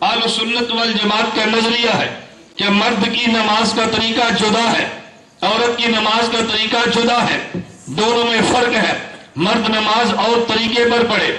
اہل سنت والجماعت کا نظریہ ہے کہ مرد کی نماز کا طریقہ جدا ہے، عورت کی نماز کا طریقہ جدا ہے، دونوں میں فرق ہے۔ مرد نماز اور طریقے پر پڑھے،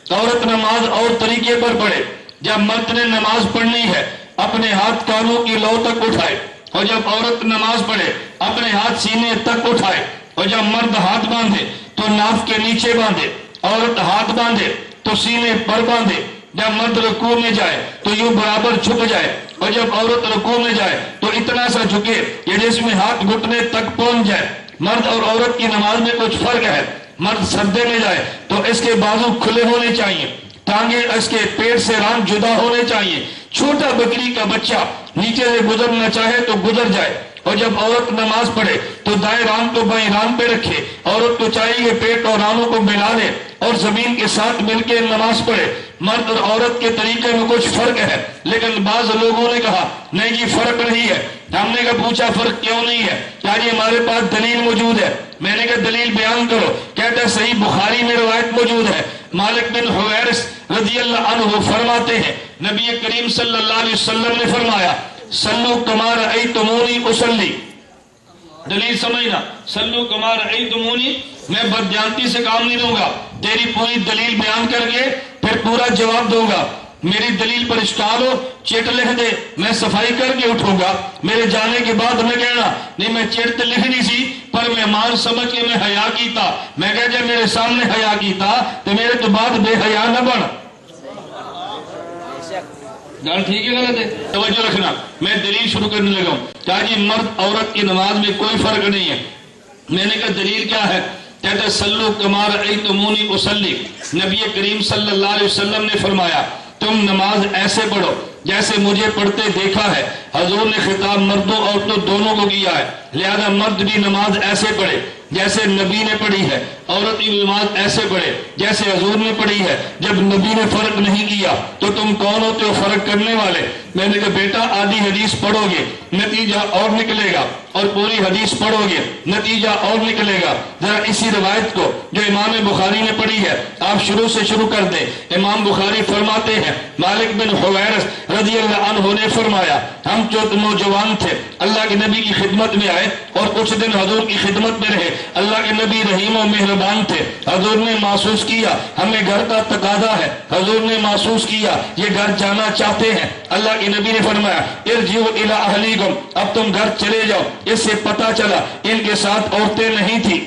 عورت نماز اور طریقے پر پڑھے۔ جب مرد نے نماز پڑھنی ہے اپنے ہاتھ کانوں کی لو تک اٹھائے، اور جب عورت نماز پڑھے اپنے ہاتھ سینے تک اٹھائے، اور جب مرد ہاتھ باندھے تو ناف کے نیچے باندھے، عورت ہاتھ باندھے تو سینے پر باندھے۔ جب مرد رکوع میں جائے تو یوں برابر جھک جائے، اور جب عورت رکوع میں جائے تو اتنا سا جھکے کہ جس میں ہاتھ گھٹنے تک پہنچ جائے۔ مرد اور عورت کی نماز میں کچھ فرق ہے۔ مرد سجدے میں جائے تو اس کے بازو کھلے ہونے چاہیے، ٹانگیں اس کے پیٹ سے ران جدا ہونے چاہیے، چھوٹا بکری کا بچہ نیچے سے گزرنا چاہے تو گزر جائے۔ اور جب عورت نماز پڑھے تو دائیں ران کو بائیں ران پہ رکھے، عورت کو چاہیے پیٹ اور رانوں کو ملا لے اور زمین کے ساتھ مل کے نماز پڑھے۔ مرد اور عورت کے طریقے میں کچھ فرق ہے، لیکن بعض لوگوں نے کہا نہیں جی فرق نہیں ہے۔ ہم نے کہا پوچھا فرق کیوں نہیں ہے؟ کہا جی ہمارے پاس دلیل موجود ہے۔ میں نے کہا دلیل بیان کرو۔ کہتا ہے صحیح بخاری میں روایت موجود ہے، مالک بن حویرث رضی اللہ عنہ فرماتے ہیں نبی کریم صلی اللہ علیہ وسلم نے فرمایا صلو کما رأیتمونی اصلی۔ دلیل سمجھنا، صلو کما رأیتمونی، میں بدجانتی سے کام نہیں لوں گا، تیری پوری دلیل بیان کر کے پھر پورا جواب دوں گا۔ میری دلیل پر اشکال ہو چٹ لکھ دے، میں صفائی کر کے اٹھوں گا۔ میرے جانے کے بعد میں کہنا نہیں میں چٹ لکھنی سی پر مہمان سمجھ کے میں حیا کیتا، میں کہا جب میرے سامنے حیا کیتا تو میرے تو بعد بے حیا نہ بن۔ گال ٹھیک ہے غلط ہے؟ توجہ رکھنا، میں دلیل شروع کرنے لگا ہوں۔ کہا جی مرد عورت کی نماز میں کوئی فرق نہیں ہے۔ میں نے کہا دلیل کیا ہے؟ کہتے صلو کما رأیتمونی اصلی، نبی کریم صلی اللہ علیہ وسلم نے فرمایا تم نماز ایسے پڑھو جیسے مجھے پڑھتے دیکھا ہے۔ حضور نے خطاب مردوں عورتوں دونوں کو کیا ہے، لہذا مرد بھی نماز ایسے پڑھے جیسے نبی نے پڑھی ہے، عورت کی نماز ایسے پڑھے جیسے حضور نے پڑھی ہے۔ جب نبی نے فرق نہیں کیا تو تم کون ہوتے ہو فرق کرنے والے؟ میں نے کہا بیٹا آدھی حدیث پڑھو گے نتیجہ اور نکلے گا، اور پوری حدیث پڑھو گے نتیجہ اور نکلے گا۔ ذرا اسی روایت کو جو امام بخاری نے پڑھی ہے آپ شروع سے شروع کر دیں۔ امام بخاری فرماتے ہیں مالک بن حویرث رضی اللہ عنہ نے فرمایا ہم جو نوجوان تھے اللہ کے نبی کی خدمت میں آئے اور کچھ دن حضور کی خدمت میں رہے۔ اللہ کے نبی رحیم و مہربان تھے۔ حضور نے محسوس کیا ہمیں گھر کا تقاضا ہے، حضور نے محسوس کیا یہ گھر جانا چاہتے ہیں۔ اللہ کے نبی نے فرمایا ارجعوا الی اہلیکم، اب تم گھر چلے جاؤ۔ اس سے پتہ چلا ان کے ساتھ عورتیں نہیں تھی۔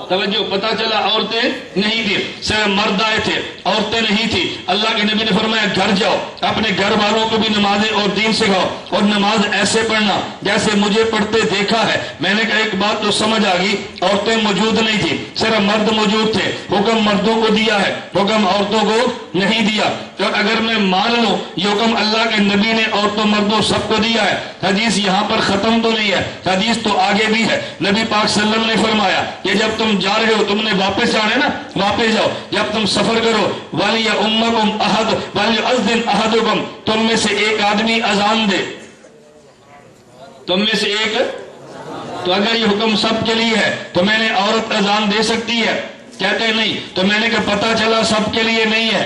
توجہ، پتہ چلا عورتیں نہیں تھی، صرف مرد آئے تھے، عورتیں نہیں تھی۔ اللہ کے نبی نے فرمایا گھر جاؤ، اپنے گھر والوں کو بھی نمازیں اور دین سکھاؤ، اور نماز ایسے پڑھنا جیسے مجھے پڑھتے دیکھا ہے۔ میں نے کہا ایک بات تو سمجھ آ گئی، عورتیں موجود نہیں تھی، صرف مرد موجود تھے۔ حکم مردوں کو دیا ہے، حکم عورتوں کو نہیں دیا۔ تو اگر میں مان لوں یہ حکم اللہ کے نبی نے عورتوں مردوں سب کو دیا ہے، حدیث یہاں پر ختم تو نہیں ہے، حدیث تو آگے بھی ہے۔ نبی پاک صلی اللہ علیہ وسلم نے فرمایا کہ جب تم جا رہے ہو تم نے واپس جانا ہے نا، واپس جاؤ۔ جب تم سفر کرو وَلْيَؤُمَّكُمْ أَحَدٌ وَلْيُؤَذِّنْ أَحَدُكُمْ، تم میں سے ایک آدمی اذان دے، تم میں سے ایک۔ تو اگر یہ حکم سب کے لیے ہے تو میں نے عورت اذان دے سکتی ہے؟ کہتے نہیں۔ تو میں نے کہا پتہ چلا سب کے لیے نہیں ہے،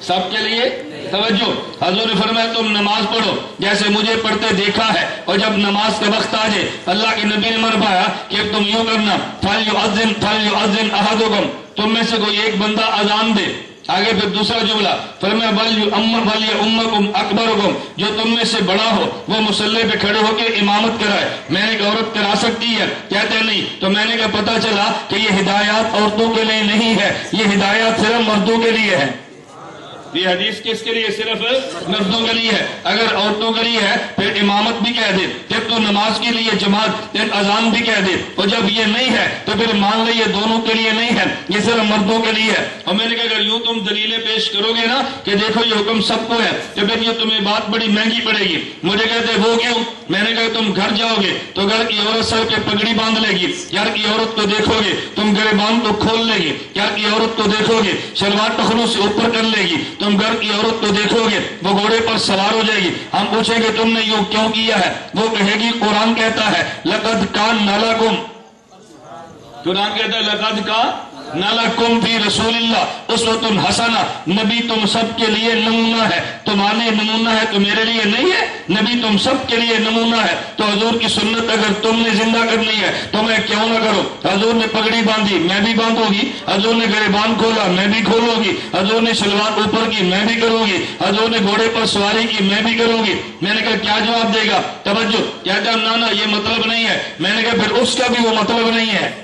سب کے لیے۔ توجہ، حضور نے فرمایا تم نماز پڑھو جیسے مجھے پڑھتے دیکھا ہے، اور جب نماز کا وقت آ جائے اللہ کے نبی نے فرمایا کہ تم یوں کرنا فَلْيُؤَذِّنْ أَحَدُكُمْ، تم میں سے کوئی ایک بندہ اذان دے۔ آگے پھر دوسرا جملہ فرمایا وَلْيُؤَمَّكُمْ أَكْبَرُكُمْ، جو تم میں سے بڑا ہو وہ مصلی پہ کھڑے ہو کے امامت کرائے۔ میں نے کہا عورت کرا سکتی ہے؟ کہتے نہیں۔ تو میں نے کہا پتہ چلا کہ یہ ہدایات عورتوں کے لیے نہیں ہے، یہ ہدایات صرف مردوں کے لیے ہے۔ یہ حدیث کس کے لیے؟ صرف مردوں کے لیے ہے۔ اگر عورتوں کے لیے ہے پھر امامت بھی کہہ دے، جب تو نماز کے لیے جماعت پھر اذان بھی کہہ دے، اور جب یہ نہیں ہے تو پھر مان لے یہ دونوں کے لیے نہیں ہے، یہ صرف مردوں کے لیے ہے۔ اور میں نے کہا اگر یوں تم دلیلیں پیش کرو گے نا کہ دیکھو یہ حکم سب کو ہے تو پھر یہ تمہیں بات بڑی مہنگی پڑے گی۔ مجھے کہتے وہ کیوں؟ میں نے کہا تم گھر جاؤ گے تو گھر کی عورت سر پہ پگڑی باندھ لے گی، گھر کی عورت کو دیکھو گے تم گریبان کو کھول لے گی، گھر کی عورت کو دیکھو گے شلوار ٹخنوں سے اوپر کر لے گی، تم گھر کی عورت کو دیکھو گے وہ گھوڑے پر سوار ہو جائے گی۔ ہم پوچھیں گے تم نے یوں کیوں کیا ہے؟ وہ کہے گی قرآن کہتا ہے لَقَدْ كَانَ لَكُمْ، قرآن کہتا ہے لَقَدْ كَانَ लकुम फी रसूलिल्लाह उस्वतुन हसना, नबी तुम सब के लिए नमूना है। तुम्हारे नमूना है तो मेरे लिए नहीं है, नबी तुम सब के लिए नमूना है। तो हजूर की सुन्नत अगर तुमने जिंदा करनी है तो मैं क्यों ना करो। हजूर ने पगड़ी बांधी, मैं भी बांधूंगी। हजूर ने गिरबान खोला, मैं भी खोलूंगी। हजूर ने सलवार ऊपर की, मैं भी करूंगी। हजूर ने घोड़े पर सवारी की, मैं भी करूंगी। मैंने कहा क्या जवाब देगा? तवज्जो, कहता ना ये मतलब नहीं है। मैंने कहा फिर उसका भी वो मतलब नहीं है।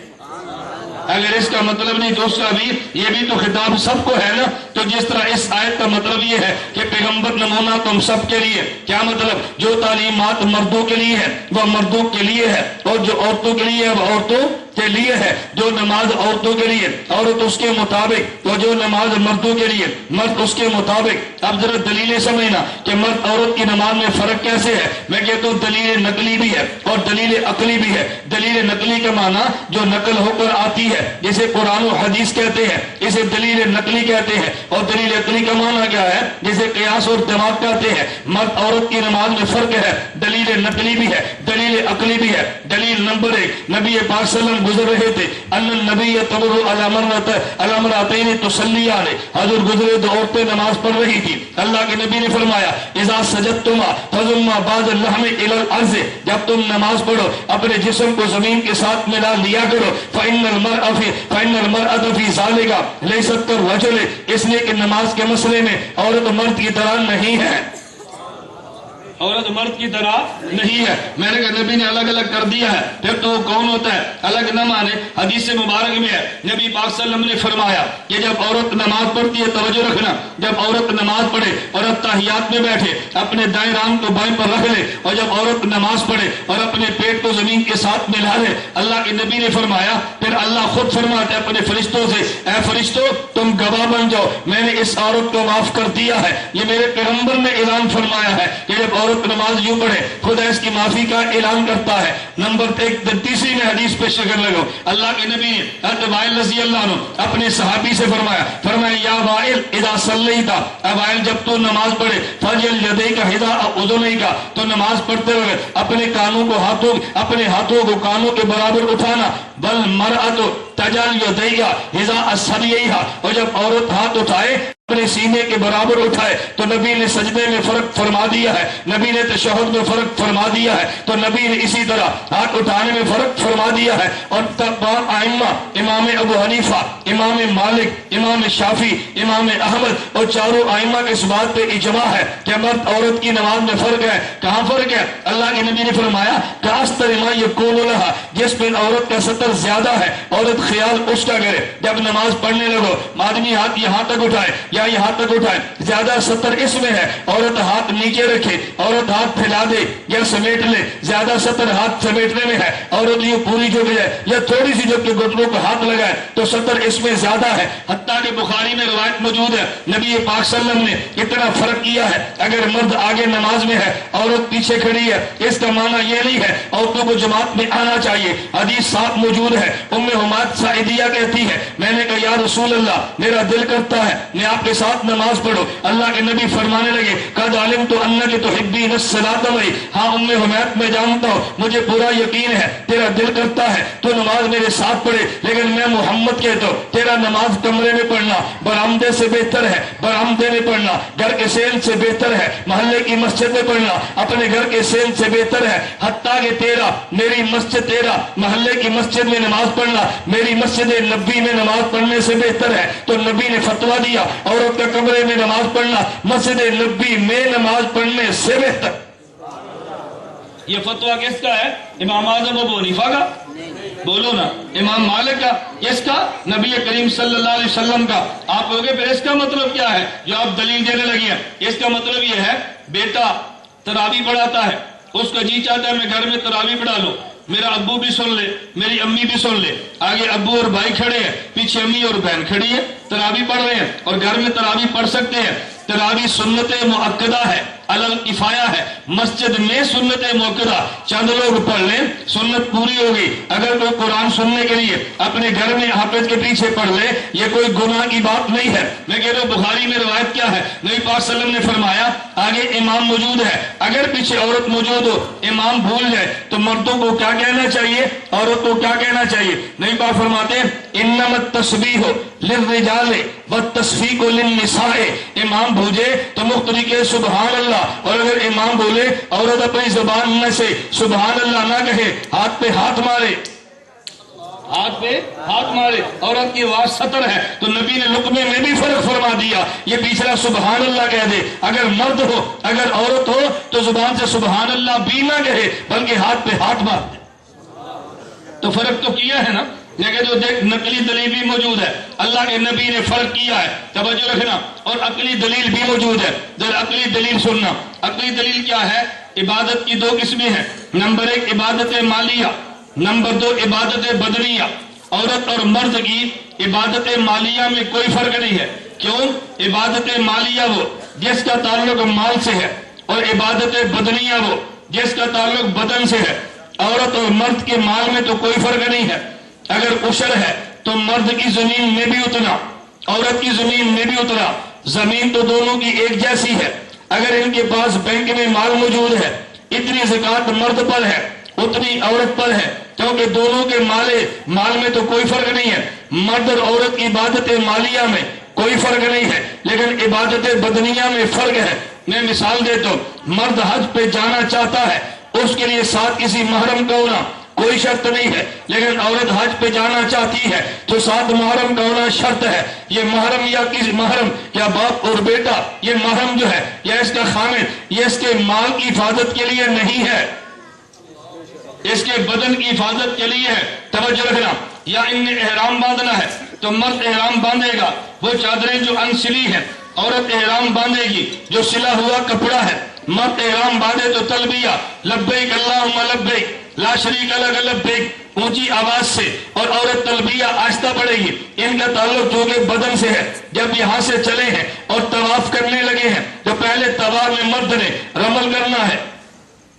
अगर इसका मतलब नहीं तो उसका भी, ये भी तो खिताब सबको है ना। तो जिस तरह इस आयत का मतलब ये है कि पैगंबर नमूना तुम सब के लिए, क्या मतलब? जो तालीमात मर्दों के लिए है वह मर्दों के लिए है, और जो औरतों के लिए है वह औरतों के लिए है। जो नमाज औरतों के लिए औरत उसके मुताबिक, तो जो नमाज मर्दों के लिए मर्द उसके मुताबिक। अब जरा दलीलें समझना कि मर्द औरत की नमाज में फर्क कैसे है। मैं कहता हूँ दलील नकली भी है और दलील अकली भी है। दलील नकली का माना जो नकल होकर आती है, जिसे कुरान और हदीस कहते हैं, इसे दलील नकली कहते हैं। और दलील अकली का माना क्या है? जिसे कियास और दिमाग कहते हैं। मर्द औरत की नमाज में फर्क है, दलील नकली भी है, दलील अकली भी है। दलील नंबर 1, नबी पाक सल्लल्लाहु गुजर रहे थे, अन्नन नबी तमरु अला मरअतैन तुसल्लिया ने, हजूर गुजरे तो औरतें नमाज पढ़ रही थी। अल्लाह के नबी ने फरमाया इज़ा सजदतुमा फजुम्मा बाज़ लहम इलल अर्ज़, जब तुम नमाज पढ़ो अपने जिस्म को जमीन के साथ मिला लिया करो। फ़इन्नल मरअत फी ज़ालिका लैसत कररजुल, इसलिए कि नमाज के मसले में औरत मर्द की तरह नहीं है, औरत मर्द की तरह नहीं है। मैंने कहा नबी ने अलग अलग कर दिया है, फिर तो वो कौन होता है? अलग न माने। हदीस मुबारक में है नबी पाक सल्लल्लाहु अलैहि वसल्लम ने फरमाया कि जब औरत नमाज पढ़ती है, तवज्जो रखना, जब औरत नमाज पढ़े और अत्तहियात में बैठे अपने दाएं रान को बाएं पर रख ले, और जब औरत नमाज पढ़े और अपने पेट को जमीन के साथ मिला ले, अल्लाह के नबी ने फरमाया, फिर अल्लाह खुद फरमाते अपने फरिश्तों से, ऐ फरिश्तों तुम गवाह बन जाओ, मैंने इस औरत को माफ कर दिया है। ये मेरे पैगंबर ने ऐलान फरमाया है कि जब औरत नमाज यूं पढ़े खुदा इसकी माफी का ऐलान करता है। नंबर 1 तीसरी में हदीस पेश कर लगो, अल्लाह के नबी ने हज़रत वाइल रज़ी अल्लाह अन्हु अपने सहाबी से फरमाया या वाइल इज़ा सल्लैता, वाइल जब तू नमाज पढ़े फजल यदैका हिज़ा उज़ुनैका, तो नमाज पढ़ते हुए अपने कानों को अपने हाथों को कानों के बराबर उठाना। बल मरअतु तजल यदैका हिज़ा असरियहा, और जब औरत हाथ उठाए अपने सीने के बराबर उठाए तो नबी ने सजदे में फर्क फरमा दिया है, नबी ने तशहुद में फर्क फरमा दिया है, तो नबी ने इसी तरह हाथ उठाने में फर्क फरमा दिया है। और तब आइम्मा इमाम अबू हनीफा, इमाम मालिक, इमाम शाफी, इमाम अहमद और चारों आइम्मा के इस बात पे इजमा है कि मर्द औरत की नमाज में फर्क है। कहाँ फर्क है? अल्लाह के नबी ने फरमाया जिस पे औरत का सतर ज्यादा है औरत ख्याल उसका करे। जब नमाज पढ़ने लगो आदमी हाथ यहाँ तक उठाए या यहाँ तक उठाए, ज्यादा सतर इसमें है, औरत हाथ नीचे रखे, औरत हाथ फैला दे या समेट ले, ज्यादा सतर हाथ समेटने में है, औरत ये पूरी झुक जाए या थोड़ी सी झुक के घुटनों को हाथ लगाए तो सतर इसमें ज्यादा है। हत्ता कि बुखारी में रिवायत मौजूद है नबी पाक सल्लल्लाहु अलैहि वसल्लम ने इतना फर्क किया है, अगर मर्द आगे नमाज में है औरत पीछे खड़ी है, इसका माना यह नहीं है औरतों को जमात में आना चाहिए। हदीस साफ मौजूद है, उम्मे हुमाद साइदिया कहती है मैंने कहा या रसूल अल्लाह मेरा दिल करता है मैं आपके साथ नमाज पढ़ो। अल्लाह के नबी फरमाने लगे कद अलिम तो अन्ना के तो हिब्बीन सलात वही, हाँ उम्मे हुमाद मैं जानता हूँ मुझे पूरा यकीन है तेरा दिल करता है तो नमाज मेरे साथ पढ़े, लेकिन मैं मोहम्मद कहता हूँ तेरा नमाज कमरे में पढ़ना बरामदे से बेहतर है, बरामदे में पढ़ना घर के सेल से बेहतर है, मोहल्ले की मस्जिद में पढ़ना अपने घर के सेल से बेहतर है। हत्ता कि तेरा मेरी मस्जिद, तेरा मोहल्ले की मस्जिद में नमाज पढ़ना मेरी मस्जिद नबी में नमाज पढ़ने से बेहतर है। तो नबी ने फतवा दिया औरत का कमरे में नमाज पढ़ना मस्जिद नबी में नमाज पढ़ने से बेहतर। ये फतवा किसका है? इमाम आज़म अबू हनीफा का? बोलो ना। इमाम मालिक का? इसका? नबी करीम सल्लल्लाहु अलैहि वसल्लम का? आप कहोगे फिर इसका मतलब क्या है जो आप दलील देने लगे हैं? इसका मतलब ये है बेटा तरावी पढ़ाता है, उसका जी चाहता है मैं घर में तरावी पढ़ा लूं, मेरा अब्बू भी सुन ले मेरी अम्मी भी सुन ले, आगे अब्बू और भाई खड़े हैं पीछे अम्मी और बहन खड़ी है, तरावी पढ़ रहे हैं और घर में तरावी पढ़ सकते हैं। तरावी सुन्नत मुअक्कदा है, अलल किफाया है। मस्जिद में सुन्नत मोकदा चंद लोग पढ़ लें, सुन्नत पूरी होगी। अगर कोई कुरान सुनने के लिए अपने घर में हाफिज के पीछे पढ़ ले, ये कोई गुनाह की बात नहीं है। मैं कह रहा हूँ बुखारी में रिवायत क्या है, नबी पाक सल्लल्लाहु अलैहि वसल्लम ने फरमाया आगे इमाम मौजूद है, अगर पीछे औरत मौजूद हो, इमाम भूल जाए तो मर्दों को क्या कहना चाहिए, औरत को क्या कहना चाहिए? नबी पाक फरमाते हैं इन्नमत तस्बीह लिर्रिजाल व तस्फीक लिन्निसाए। इमाम भूले तो मुख्तरी के सुबहान अल्लाह, और अगर इमाम बोले औरत अपनी जुबान में से सुबहान अल्लाह ना कहे, हाथ पे हाथ मारे, हाथ पे हाथ मारे, औरत की आवाज सतर है तो नबी ने लुकमे में भी फर्क फरमा दिया, ये पिछला सुबहान अल्लाह कह दे। अगर मर्द हो अगर औरत हो तो जुबान से सुबहान अल्लाह भी ना कहे बल्कि हाथ पे हाथ मार दे। तो फर्क तो किया है ना, लेकिन जो देख नकली दलील भी मौजूद है, अल्लाह के नबी ने फर्क किया है, तवज्जो रखना। और अकली दलील भी मौजूद है, जरा अकली दलील सुनना। अकली दलील क्या है? इबादत की दो किस्में हैं, नंबर एक इबादत मालिया, नंबर दो इबादत बदनिया। औरत और मर्द की इबादत मालिया में कोई फर्क नहीं है। क्यों? इबादत मालिया वो जिसका ताल्लुक माल से है, और इबादत बदनिया वो जिसका ताल्लुक बदन से है। औरत और मर्द के माल में तो कोई फर्क नहीं है। अगर उशर है तो मर्द की जमीन में भी उतना, औरत की जमीन में भी उतना, जमीन तो दोनों की एक जैसी है। अगर इनके पास बैंक में माल मौजूद है, इतनी ज़कात मर्द पर है उतनी औरत पर है, क्योंकि दोनों के माल में तो कोई फर्क नहीं है। मर्द और औरत की इबादत मालिया में कोई फर्क नहीं है, लेकिन इबादत बदनिया में फर्क है। मैं मिसाल देता हूँ, मर्द हज पे जाना चाहता है, उसके लिए साथ किसी महरम का होना कोई शर्त नहीं है, लेकिन औरत हज पे जाना चाहती है तो साथ महरम का होना शर्त है। ये महरम या किसी महरम या बाप और बेटा, ये महरम जो है या इसका खामिद, ये इसके माल की हिफाजत के लिए नहीं है, इसके बदन की हिफाजत के लिए है। तवज्जो रखना। या इनने एहराम बांधना है तो मर्द एहराम बांधेगा, वो चादरें जो अनसिली है, औरत एहराम बांधेगी जो सिला हुआ कपड़ा है। मर्द एहराम बांधे तो तलबिया लब्बैक अल्लाहुम्मा लब्बैक ला शरीक लक लब्बैक ऊंची आवाज से, और औरत तलबिया आहिस्ता पड़ेगी। इनका ताल्लुक जो कि बदन से है। जब यहाँ से चले हैं और तवाफ करने लगे हैं तो पहले तवाफ में मर्द ने रमल करना है,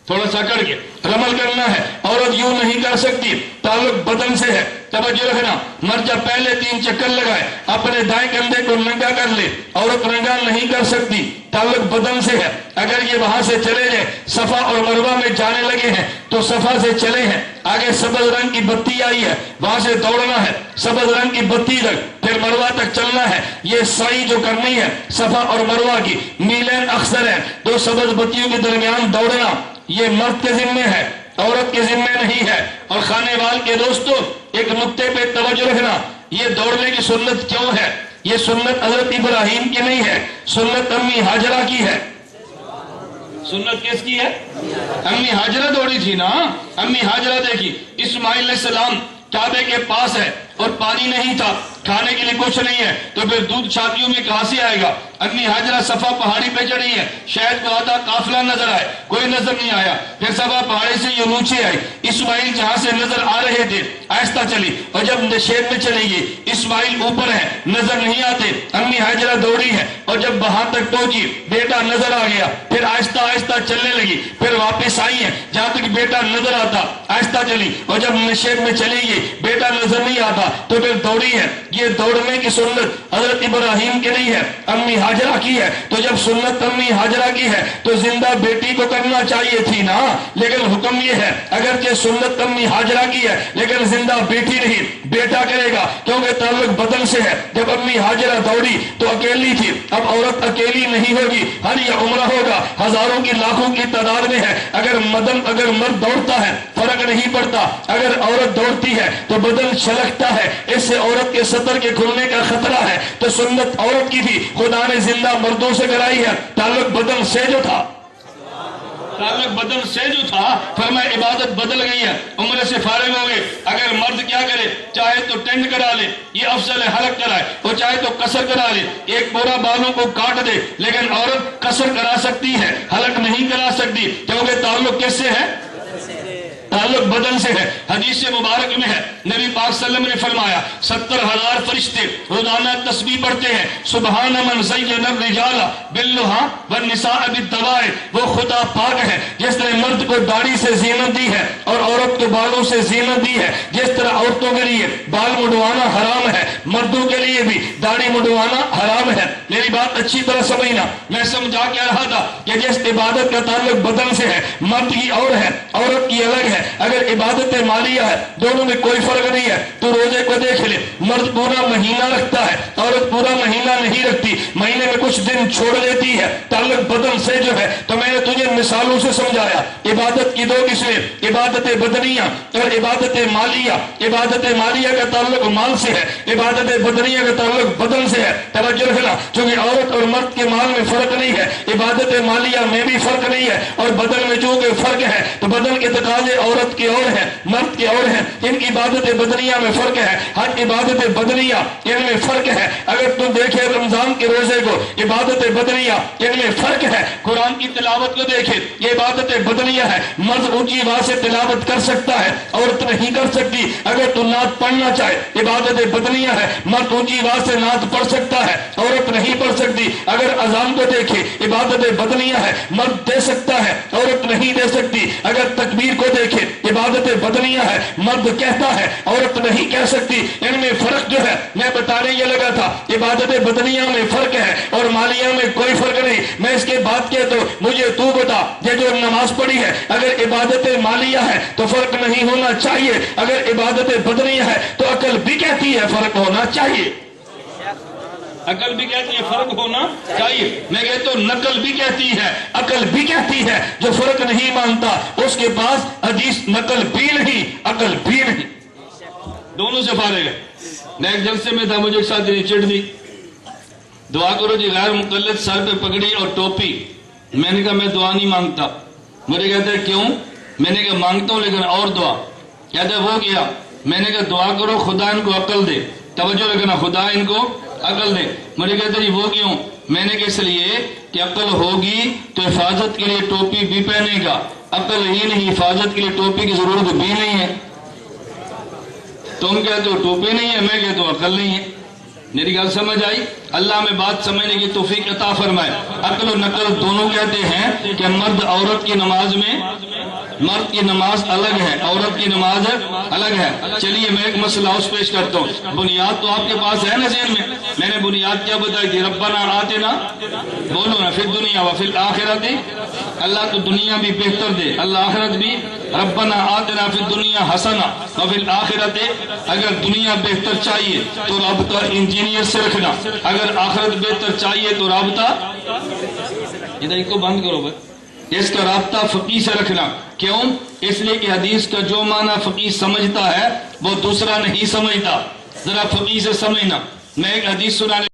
थोड़ा सा करके रमल करना है। औरत यूं नहीं कर सकती, ताल्लुक बदन से है। तवज्जो रखना। मर्द जब पहले 3 चक्कर लगाए अपने दाएं कंधे को नंगा कर ले, औरत नंगा नहीं कर सकती, ताल्लुक बदन से है। अगर ये वहां से चले जाए, सफा और मरवा में जाने लगे हैं तो सफा से चले हैं, आगे सबज रंग की बत्ती आई है, वहां से दौड़ना है सबज रंग की बत्ती तक, फिर मरवा तक चलना है। ये साई जो करनी है सफा और मरवा की, मीलन अक्सर है, 2 सबज बत्तियों के दरमियान दौड़ना, ये मर्द के जिम्मे है, औरत के जिम्मे नहीं है। और खाने वाल के दोस्तों, एक नुक्ते पे तवज्जो रखना, ये दौड़ने की सुन्नत क्यों है? ये सुन्नत हजरत इब्राहिम की नहीं है, सुन्नत अम्मी हाजरा की है। सुन्नत किसकी है? अम्मी हाजरा दौड़ी थी ना। अम्मी हाजरा देखी, इस्माइल अलैहिस्सलाम काबे के पास है और पानी नहीं था, खाने के लिए कुछ नहीं है, तो फिर दूध छातियों में कहां से आएगा? अम्मी हाजरा सफा पहाड़ी पे चढ़ी है, शायद को आधा काफिला नजर आए, कोई नजर नहीं आया। फिर सफा पहाड़ी से ये नीचे आई, इस्माइल जहां से नजर आ रहे थे आहिस्ता चली, और जब नशेब में चलेगी इस्माइल ऊपर है, नजर नहीं आते, अम्मी हाजरा दौड़ी है, और जब वहां तक पहुंची बेटा नजर आ गया, फिर आहिस्ता आहिस्ता चलने लगी, फिर वापस आई है जहां तक बेटा नजर आता, आहिस्ता चली, और जब नशेब में चलेगी बेटा नजर नहीं आता तो फिर दौड़ी है। ये दौड़ने की सुन्नत हजरत इब्राहिम की नहीं है, अम्मी हाजरा की है। तो जब सुन्नत अम्मी हाजरा की है तो जिंदा बेटी को करना चाहिए थी ना, लेकिन हुक्म ये है अगर के सुन्नत अम्मी हाजरा की है लेकिन जिंदा बेटी नहीं, बेटा करेगा, क्योंकि ताल्लुक बदन से है। जब अम्मी हाजरा दौड़ी तो अकेली थी, अब औरत अकेली नहीं होगी, हर या उम्रा होगा, हजारों की लाखों की तादाद में है। अगर मर्द दौड़ता है फर्क नहीं पड़ता, अगर औरत दौड़ती है तो बदन छलकता है, इससे औरत के सतर के खुलने का खतरा है। तो सुन्नत औरत की थी, खुदा ने जिंदा मर्दों से कराई है। ताल्लुक बदन से जो था, ताल्लुक बदन से जो था, फरमाया इबादत बदल गई है, उम्र से फारिग हो गए। अगर मर्द क्या करे, चाहे तो टेंड करा ले, ये अफसल है हलक कराए, और चाहे तो कसर करा ले, एक पूरा बालों को काट दे, लेकिन औरत कसर करा सकती है, हलक नहीं करा सकती, क्योंकि ताल्लुक किससे है? تعلق بدن سے ہے۔ حدیث مبارک میں ہے نبی پاک صلی اللہ علیہ وسلم نے فرمایا 70,000 فرشتے روزانہ تسبیح پڑھتے ہیں، سبحان من زین الرجال باللحى والنساء بالدوائر۔ وہ خدا پاک ہے جس نے مرد کو داڑھی سے زینت دی ہے اور عورت کو بالوں سے زینت دی ہے۔ جس طرح عورتوں کے لیے بال مڈوانا حرام ہے، مردوں کے لیے بھی داڑھی مڈوانا حرام ہے۔ میری بات اچھی طرح سمجھنا، میں سمجھا کیا رہا تھا کہ جس عبادت کا تعلق بدن سے ہے، مرد کی اور ہے عورت کی الگ ہے۔ اگر عبادت مالیہ ہے دونوں میں کوئی فرق نہیں ہے۔ تو روزے کو دیکھ لے، مرد پورا مہینہ رکھتا ہے، عورت پورا مہینہ نہیں رکھتی، مہینے میں کچھ دن چھوڑ دیتی ہے۔ تعلق بدن سے جو ہے تو میں نے تجھے مثالوں سے سمجھایا۔ عبادت کی دو قسمیں، عبادت بدنیہ اور عبادت مالیہ۔ عبادت مالیہ کا تعلق مال سے ہے، عبادت بدنیہ کا تعلق بدن سے ہے۔ توجہ رکھنا، چونکہ عورت اور مرد کے مال میں فرق نہیں ہے، عبادت مالیہ میں بھی فرق نہیں ہے، اور بدن میں چونکہ فرق ہے تو بدن کے تقاضے عورت کے اور ہیں، مرد کے اور ہیں۔ ان کی عبادت بدنیہ میں فرق ہے، ہر عبادت بدنیہ ان میں فرق ہے۔ اگر تم دیکھے رمضان کے روزے کو، عبادت بدنیہ ان میں فرق ہے۔ قرآن کی تلاوت کو دیکھے، یہ عبادت بدنیہ ہے، مرد اونچی آواز سے تلاوت کر سکتا ہے، عورت نہیں کر سکتی۔ اگر تو نعت پڑھنا چاہے عبادت بدنیہ ہے، مرد اونچی آواز سے نعت پڑھ سکتا ہے، عورت نہیں پڑھ سکتی۔ اگر اذان کو دیکھے عبادت بدنیہ ہے، مرد دے سکتا ہے، عورت نہیں دے سکتی۔ اگر تکبیر کو دیکھے عبادت بدنیہ ہے، مرد کہتا ہے، عورت نہیں کہہ سکتی۔ ان میں فرق جو ہے میں بتانے یہ لگا تھا، عبادت بدنیہ میں فرق ہے اور مالیہ میں کوئی فرق نہیں۔ میں اس کے بعد کہتا ہوں مجھے تو بتا، یہ جو نماز پڑھی ہے اگر عبادت مالیہ ہے تو فرق نہیں ہونا چاہیے، اگر عبادت بدنیہ ہے تو عقل بھی کہتی ہے فرق ہونا چاہیے، عقل بھی کہتی ہے فرق ہونا چاہیے۔ میں کہتا ہوں نقل بھی کہتی ہے، عقل بھی کہتی ہے۔ جو فرق نہیں مانتا اس کے پاس حدیث نقل بھی نہیں، عقل بھی نہیں، دونوں سے فارغ ہے۔ میں ایک جلسے میں تھا، مجھے ایک ساتھ چڑھ دی، دعا کرو جی غیر مقلد سر پہ پگڑی اور ٹوپی۔ میں نے کہا میں دعا نہیں مانگتا۔ مجھے کہتا ہے کیوں؟ میں نے کہا مانگتا ہوں لیکن اور دعا۔ کہتا ہے وہ کیا؟ میں نے کہا دعا کرو خدا ان کو عقل دے۔ توجہ رکھنا، خدا ان کو عقل دے۔ مجھے کہتا ہے جی وہ کیوں؟ میں نے کہا اس لیے کہ عقل ہوگی تو حفاظت کے لیے ٹوپی بھی پہنے گا، عقل ہی نہیں حفاظت کے لیے ٹوپی کی ضرورت بھی نہیں ہے۔ تم کہتے ہو ٹوپی نہیں ہے، میں کہتا ہوں عقل نہیں ہے۔ میری گل سمجھ آئی؟ اللہ میں بات سمجھنے کی توفیق عطا فرمائے۔ عقل و نقل دونوں کہتے ہیں کہ مرد عورت کی نماز میں، مرد کی نماز الگ ہے، عورت کی نماز الگ ہے۔ چلیے میں ایک مسئلہ اس پیش کرتا ہوں۔ بنیاد تو آپ کے پاس ہے نا ذہن میں نے بنیاد کیا بتائی تھی؟ ربنا آتنا، بولو نا، فی الدنیا وفی الآخرت، اللہ تو دنیا بھی بہتر دے، اللہ آخرت بھی۔ ربنا آتنا فی الدنیا حسنہ وفی الآخرت، اگر دنیا بہتر چاہیے تو رابطہ انجینئر سے رکھنا، اگر آخرت بہتر چاہیے تو رابطہ، ادھر اس کو بند کرو بھائی، اس کا رابطہ فقیہ سے رکھنا۔ کیوں؟ اس لیے کہ حدیث کا جو معنی فقیہ سمجھتا ہے وہ دوسرا نہیں سمجھتا۔ ذرا فقیہ سے سمجھنا۔ میں ایک حدیث سنانے